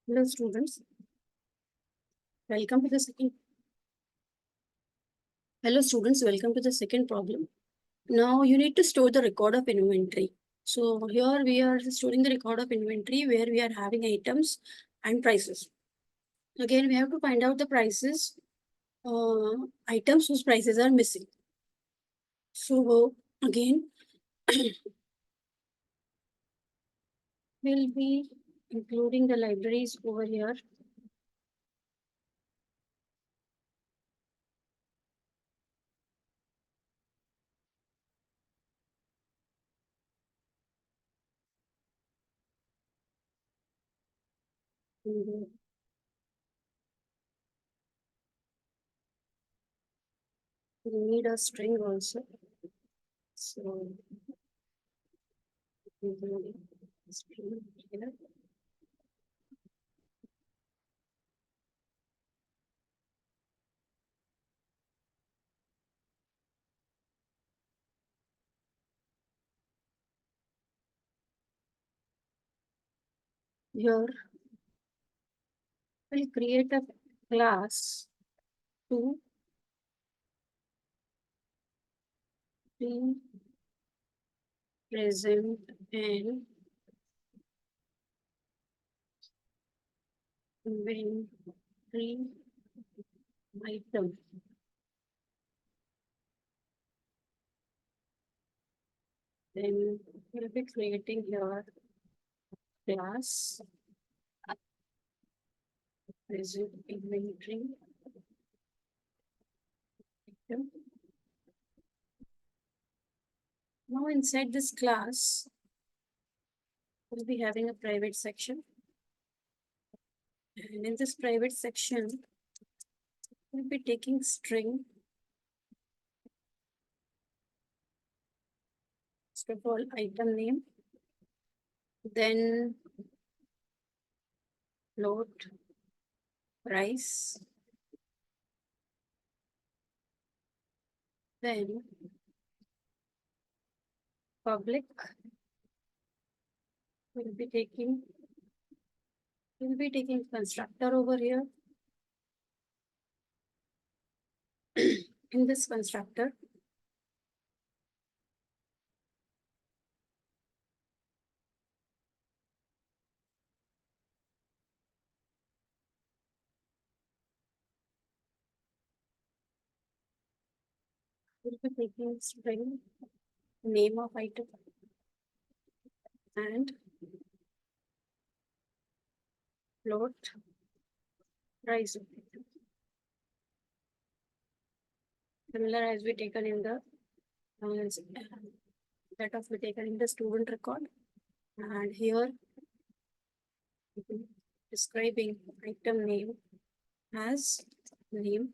Hello students, welcome to the second. Hello students, welcome to the second problem. Now you need to store the record of inventory. So here we are storing the record of inventory where we are having items and prices. Again, we have to find out the prices, items whose prices are missing. So again, we'll be including the libraries over here. And, we need a string also. So including string here. Here we'll create a class to be present and inventory item. Then we'll be creating here class present inventory item. Now inside this class, we'll be having a private section. And in this private section, we'll be taking string. First of all, item name, then float, price, then public. We'll be taking constructor over here. In this constructor, we'll be taking string name of item and float price of item. Similar as we taken in the that of we taken in the student record. And here describing item name as name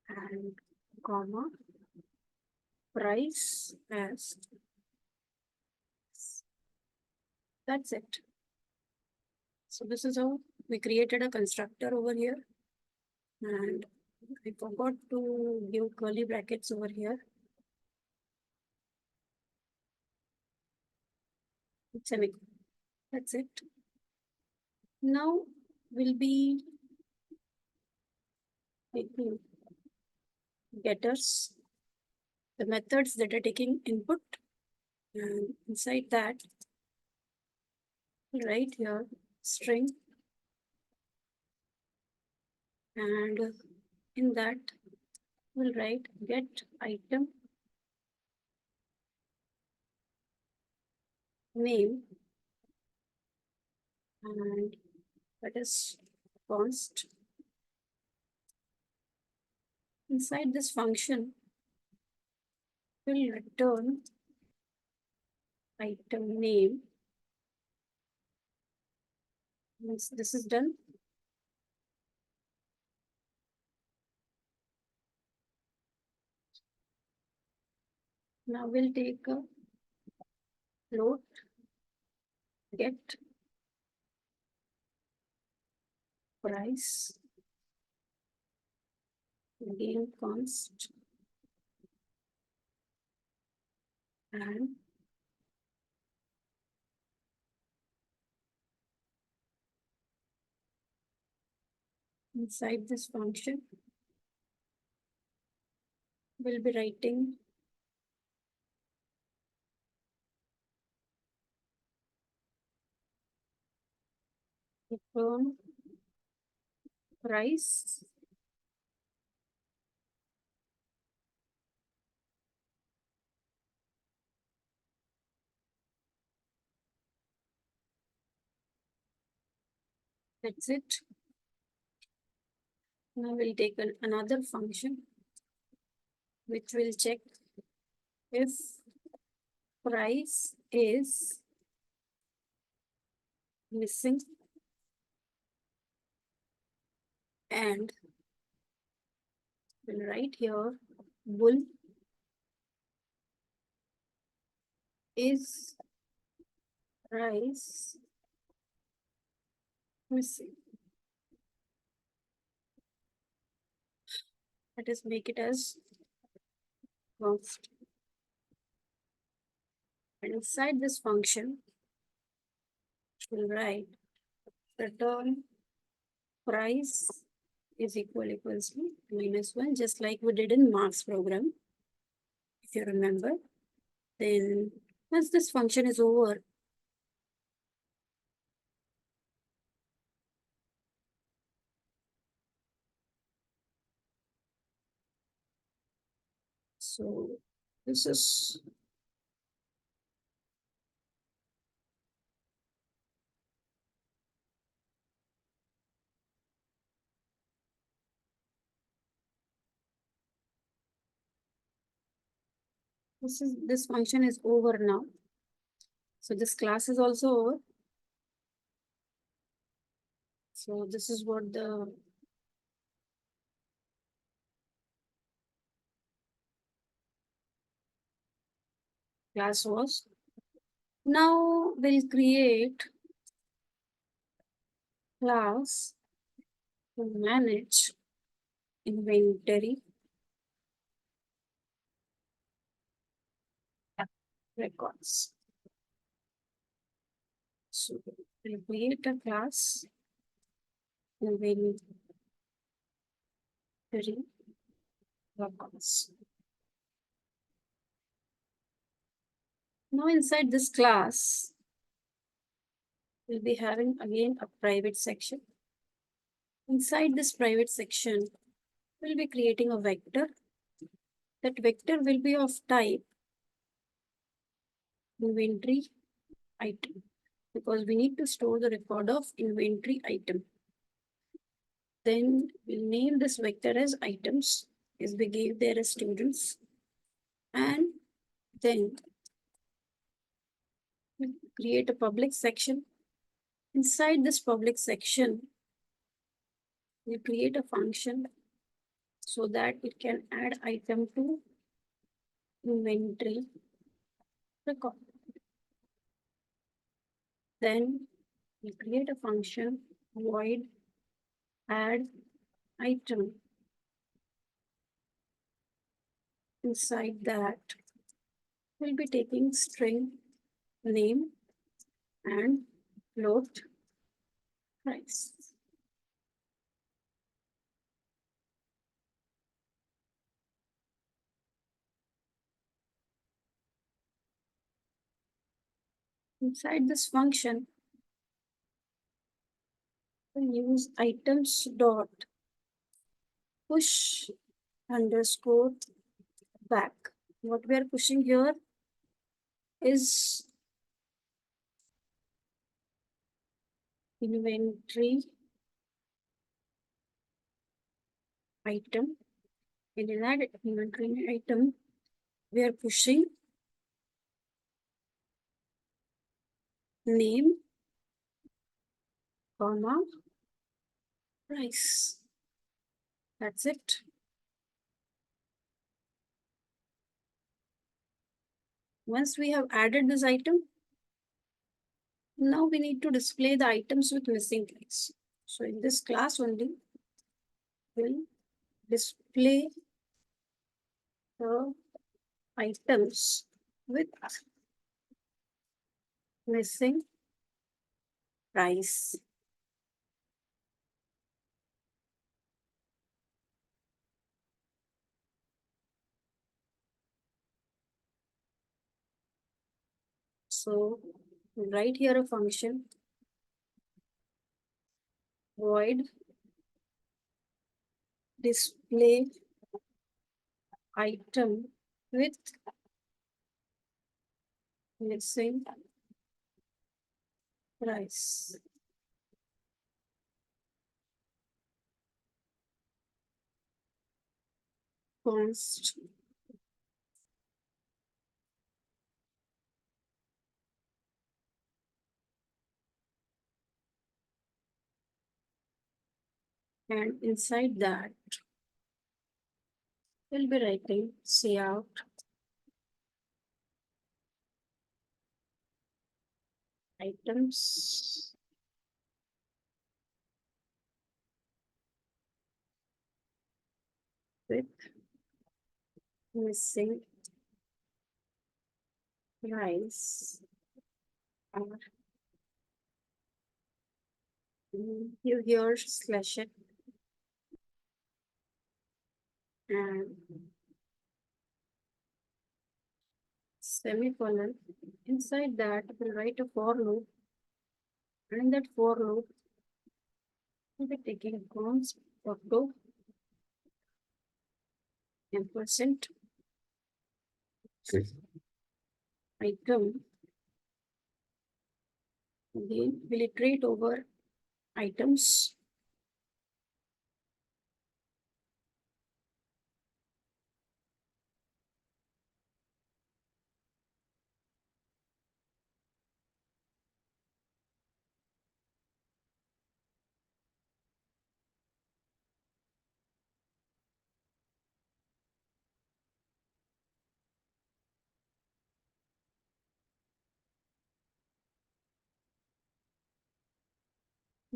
and comma price as. That's it. So this is how we created a constructor over here. And I forgot to give curly brackets over here. Semicolon. That's it. Now we'll be taking getters, the methods that are taking input, and inside that, write here string, and in that we'll write get item name, and that is const. Inside this function, we'll return item name. Once this is done, now we'll take a float get price again const and Inside this function, we'll be writing return price that's it. Now we'll take another function which will check if price is missing and we'll write here bool is price missing. Let us make it as const. And inside this function, we'll write return price is equals to -1, just like we did in marks program. If you remember, then once this function is over, so this is this function is over now. So this class is also over. So this is what the class was. Now we'll create class to manage inventory records. So we'll create a class inventory records. Now inside this class, we'll be having again a private section. Inside this private section, we'll be creating a vector. That vector will be of type inventory item because we need to store the record of inventory item. Then we'll name this vector as items as we gave there as students. And then we'll create a public section. Inside this public section, we create a function so that it can add item to inventory record. Then we create a function void add item. Inside that, we'll be taking string name and float price. Inside this function, we use items dot push underscore back. What we are pushing here is inventory item. And in that inventory item, we are pushing name, comma, price. That's it. Once we have added this item, now we need to display the items with missing price. So in this class only, we'll display the items with missing price. So write here a function void display item with missing price. Const and inside that we'll be writing cout items with missing price or you here slash it and semicolon. Inside that we'll write a for loop, and in that for loop we'll be taking const auto ampersand item. Again we'll iterate over items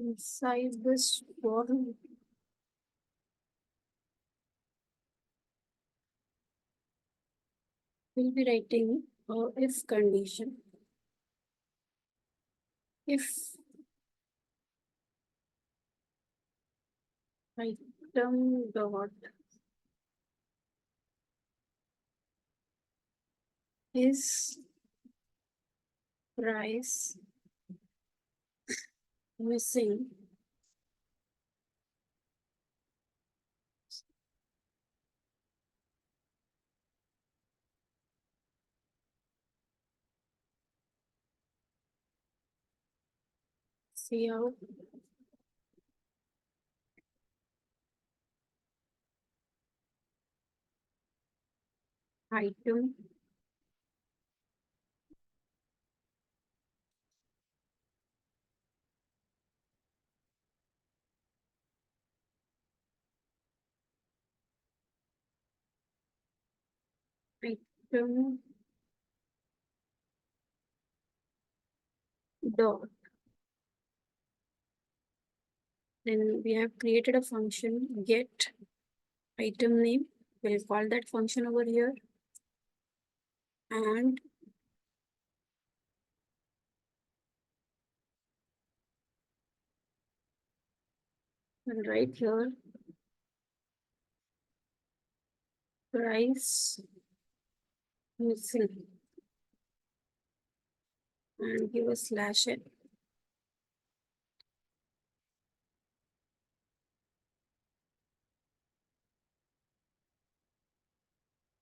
inside this for loop. We'll be writing if condition. If item dot is price missing cout item item dot. Then we have created a function get item name. We'll call that function over here and right here price missing and give a slash it.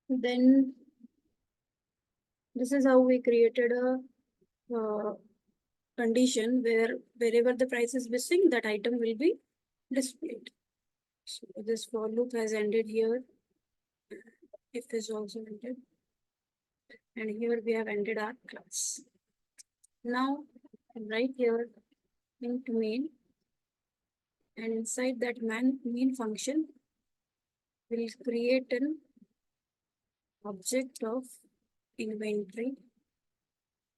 Then this is how we created a condition where wherever the price is missing, that item will be displayed. So this for loop has ended here. If is also ended. And here we have ended our class. Now right here into main, and inside that main function we'll create an object of inventory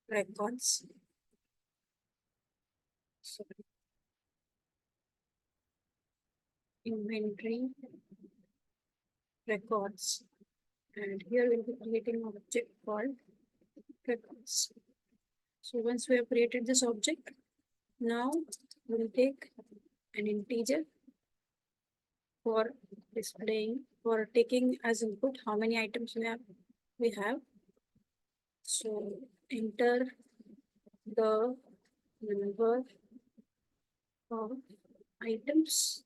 records. So inventory records, and here we'll be creating an object called records. So once we have created this object, now we'll take an integer for displaying, for taking as input how many items we have. So enter the number of items.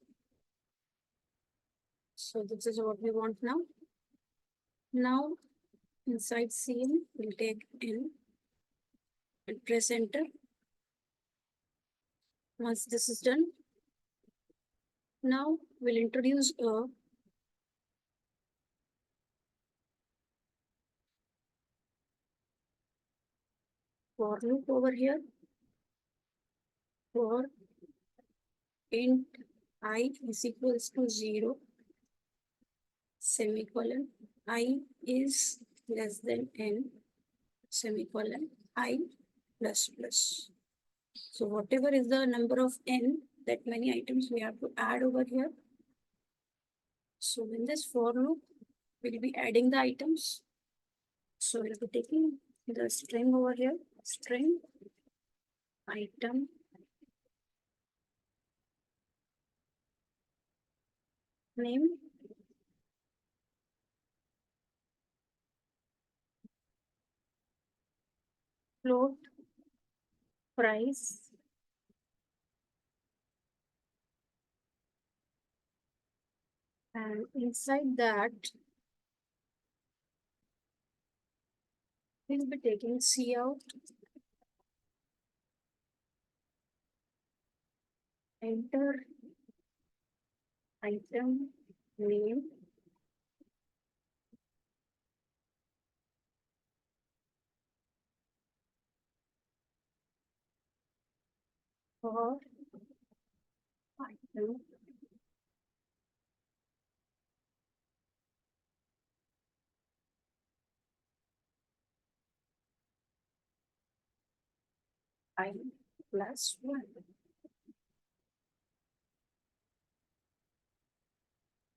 So this is what we want now. Now inside CN, we'll take N and press enter. Once this is done, now we'll introduce a for loop over here for int I is equals to 0, semicolon, I is less than n, semicolon, I plus plus. So whatever is the number of n, that many items we have to add over here. So in this for loop, we'll be adding the items. So we'll be taking the string over here, string item name float price and inside that we'll be taking cout enter item name for item I plus 1.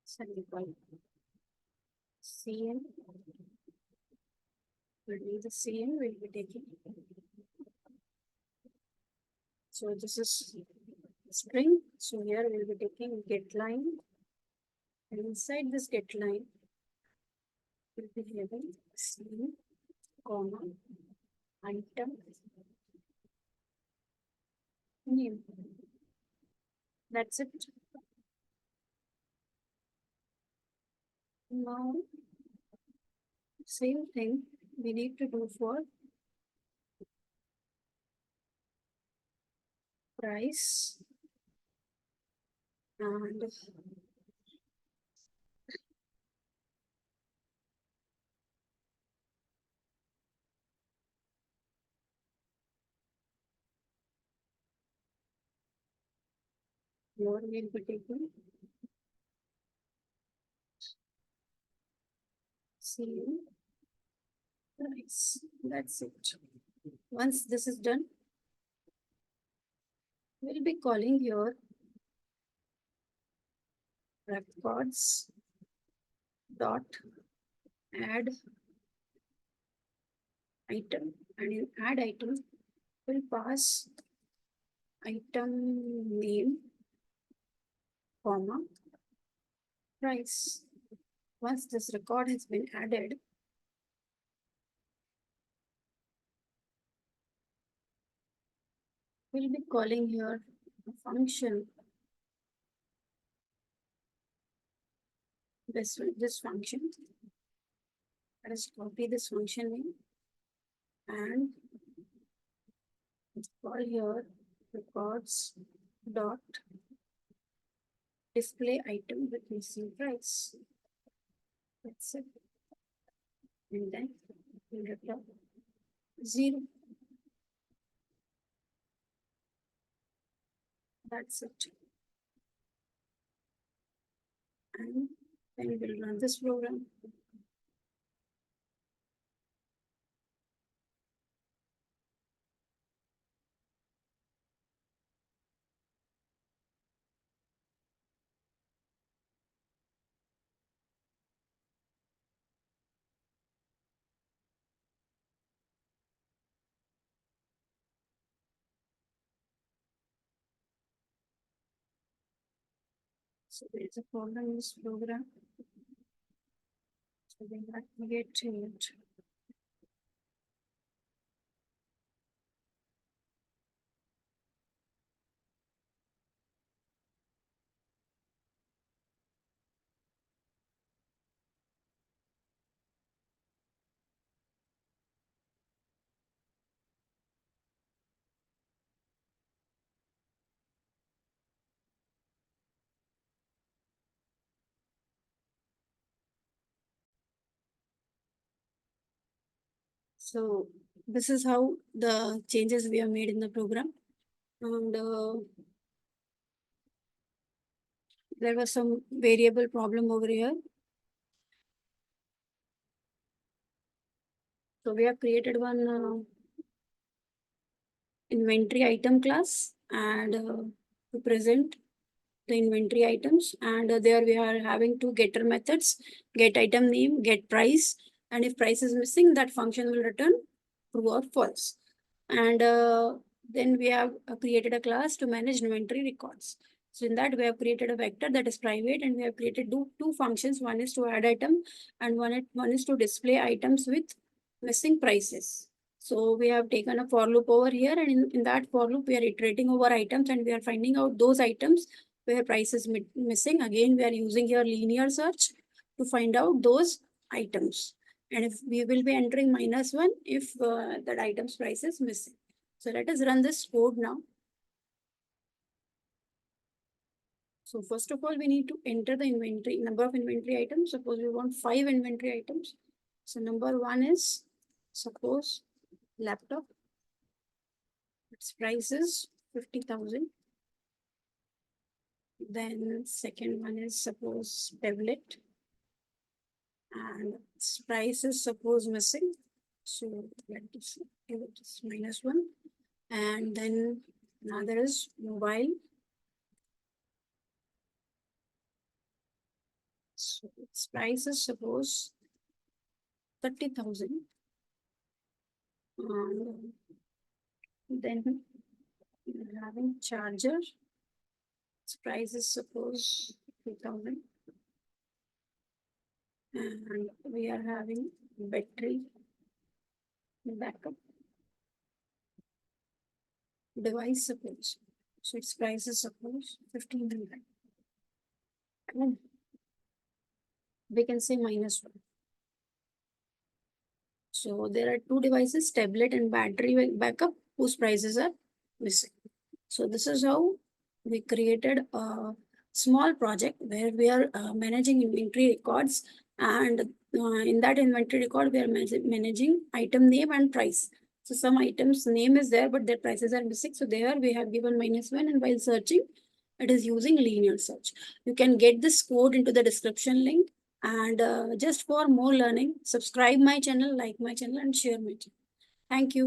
Semicolon. Cn will be the Cn we'll be taking. So this is string. So here we'll be taking get line. And inside this get line, we'll be having Cn, comma, item name. That's it. Now, same thing we need to do for price and here we'll be taking same price. That's it. Once this is done, we'll be calling here records dot add item, and in add item we'll pass item name, comma, price. Once this record has been added, we'll be calling here a function. This function. Let us copy this function name and call here records dot display item with missing price. That's it. And then we'll return 0. That's it. And then we'll run this program. So there's a problem in this program. So we have to get to it. So this is how the changes we have made in the program. And there was some variable problem over here. So we have created one inventory item class and to present the inventory items, and there we are having two getter methods: get item name, get price, and if price is missing, that function will return true or false. And then we have created a class to manage inventory records. So in that we have created a vector that is private, and we have created two functions. One is to add item, and one is to display items with missing prices. So we have taken a for loop over here, and in that for loop we are iterating over items, and we are finding out those items where price is missing. Again, we are using here linear search to find out those items. And if we will be entering -1 if that item's price is missing. So let us run this code now. So first of all, we need to enter the inventory, number of inventory items. Suppose we want 5 inventory items. So number 1 is, suppose, laptop. Its price is 50,000. Then second one is, suppose, tablet. And its price is, suppose, missing. So let us give it -1. And then another is mobile. So its price is, suppose, 30,000. And then we're having charger. Its price is, suppose, 2,000. And we are having battery backup device, suppose. So its price is, suppose, 1,500. And we can say -1. So there are two devices, tablet and battery backup, whose prices are missing. So this is how we created a small project where we are managing inventory records, and in that inventory record we are managing item name and price. So some items name is there, but their prices are missing. So there we have given -1, and while searching, it is using linear search. You can get this code into the description link. And just for more learning, subscribe my channel, like my channel, and share my channel. Thank you.